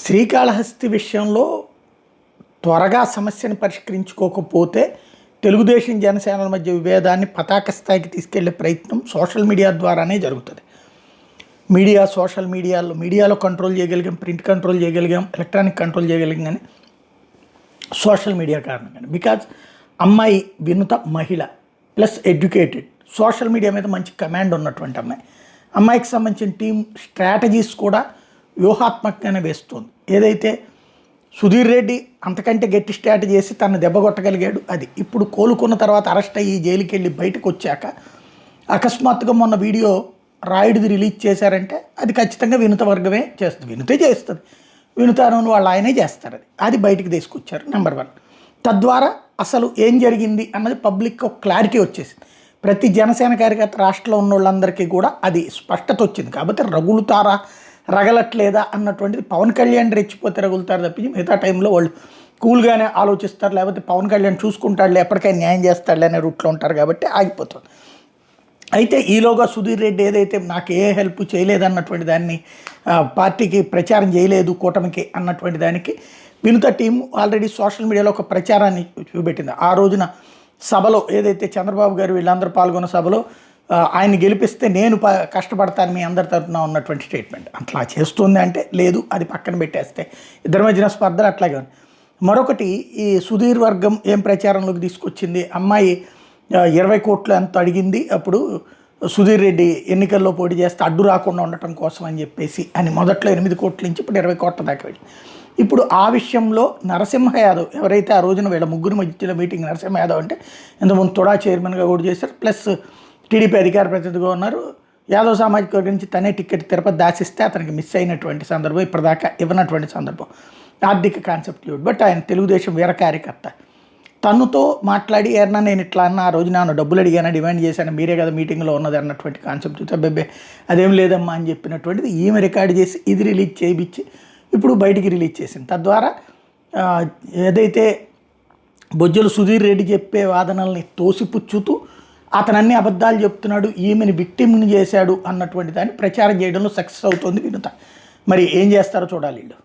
శ్రీకాళహస్తి విషయంలో త్వరగా సమస్యను పరిష్కరించుకోకపోతే తెలుగుదేశం జనసేనల మధ్య విభేదాన్ని పతాక స్థాయికి తీసుకెళ్లే ప్రయత్నం సోషల్ మీడియా ద్వారానే జరుగుతుంది. సోషల్ మీడియాలో కంట్రోల్ చేయగలిగాం, ప్రింట్ కంట్రోల్ చేయగలిగాం, ఎలక్ట్రానిక్ కంట్రోల్ చేయగలిగాం. కానీ సోషల్ మీడియా కారణంగానే, బికాజ్ అమ్మాయి వినుత మహిళ ప్లస్ ఎడ్యుకేటెడ్, సోషల్ మీడియా మీద మంచి కమాండ్ ఉన్నటువంటి అమ్మాయికి సంబంధించిన టీం స్ట్రాటజీస్ కూడా వ్యూహాత్మకంగానే వేస్తుంది. ఏదైతే సుధీర్ రెడ్డి అంతకంటే గట్టి స్ట్రాటజీ చేసి తను దెబ్బగొట్టగలిగాడు. అది ఇప్పుడు కోలుకున్న తర్వాత అరెస్ట్ అయ్యి జైలుకి వెళ్ళి బయటకు వచ్చాక అకస్మాత్తుగా మొన్న వీడియో రాయుడిది రిలీజ్ చేశారంటే అది ఖచ్చితంగా వినుత వర్గమే చేస్తుంది. వినుతే చేస్తుంది, వినుతాను వాళ్ళ ఆయనే చేస్తారు. అది బయటికి తీసుకొచ్చారు. నెంబర్ 1. తద్వారా అసలు ఏం జరిగింది అన్నది పబ్లిక్ క్లారిటీ వచ్చేసింది. ప్రతి జనసేన కార్యకర్త రాష్ట్రంలో ఉన్న వాళ్ళందరికీ కూడా అది స్పష్టత వచ్చింది. కాబట్టి రగులుతారా రగలట్లేదా అన్నటువంటిది, పవన్ కళ్యాణ్ రెచ్చిపోతే రగులుతారు తప్పించి మిగతా టైంలో వాళ్ళు కూల్గానే ఆలోచిస్తారు. లేకపోతే పవన్ కళ్యాణ్ చూసుకుంటాడులే, ఎప్పటికైనా న్యాయం చేస్తాడులే అనే రూట్లో ఉంటారు కాబట్టి ఆగిపోతుంది. అయితే ఈలోగా సుధీర్ రెడ్డి ఏదైతే నాకు ఏ హెల్ప్ చేయలేదన్నటువంటి దాన్ని, పార్టీకి ప్రచారం చేయలేదు కూటమికి అన్నటువంటి దానికి వినుత టీం ఆల్రెడీ సోషల్ మీడియాలో ఒక ప్రచారాన్ని చూపెట్టింది. ఆ రోజున సభలో ఏదైతే చంద్రబాబు గారు వీళ్ళందరూ పాల్గొన్న సభలో ఆయన్ని గెలిపిస్తే నేను కష్టపడతాను మీ అందరి తరఫున ఉన్నటువంటి స్టేట్మెంట్ అట్లా చేస్తుంది. అంటే లేదు, అది పక్కన పెట్టేస్తే ఇద్దరి మధ్యన స్పర్ధలు అట్లాగే ఉంది. మరొకటి, ఈ సుధీర్ వర్గం ఏం ప్రచారంలోకి తీసుకొచ్చింది, అమ్మాయి 20 కోట్లు ఎంత అడిగింది అప్పుడు సుధీర్ రెడ్డి ఎన్నికల్లో పోటీ చేస్తే అడ్డు రాకుండా ఉండటం కోసం అని చెప్పేసి అని మొదట్లో 8 కోట్ల నుంచి ఇప్పుడు 20 కోట్ల దాకా వెళ్ళి, ఇప్పుడు ఆ విషయంలో నరసింహ యాదవ్ ఎవరైతే ఆ రోజున వీళ్ళ ముగ్గురు మధ్యలో మీటింగ్, నరసింహ యాదవ్ అంటే ఇంతకుముందు తొడా చైర్మన్గా కూడా చేశారు, ప్లస్ టీడీపీ అధికార ప్రతినిధిగా ఉన్నారు. యాదవ్ సామాజిక వర్గం నుంచి తనే టికెట్ తిరుపతి దాచిస్తే అతనికి మిస్ అయినటువంటి సందర్భం, ఇప్పటిదాకా ఇవ్వనటువంటి సందర్భం, ఆర్థిక కాన్సెప్ట్. బట్ ఆయన తెలుగుదేశం వీర కార్యకర్త, తనతో మాట్లాడి ఏరన్నా నేను ఇట్లా అన్న ఆ రోజు నేను డబ్బులు అడిగాను, డిమాండ్ చేశాను, మీరే కదా మీటింగ్లో ఉన్నది అన్నటువంటి కాన్సెప్ట్ చూస్తే బెబ్బే అదేం లేదమ్మా అని చెప్పినటువంటిది ఈమె రికార్డు చేసి ఇది రిలీజ్ చేయించి ఇప్పుడు బయటికి రిలీజ్ చేసింది. తద్వారా ఏదైతే బొజ్జలు సుధీర్ రెడ్డి చెప్పే వాదనల్ని తోసిపుచ్చుతూ అతను అన్ని అబద్ధాలు చెప్తున్నాడు, ఈమెని విక్టిమ్ని చేశాడు అన్నటువంటి దాన్ని ప్రచారం చేయడంలో సక్సెస్ అవుతుంది వినుత. మరి ఏం చేస్తారో చూడాలి వీళ్ళు.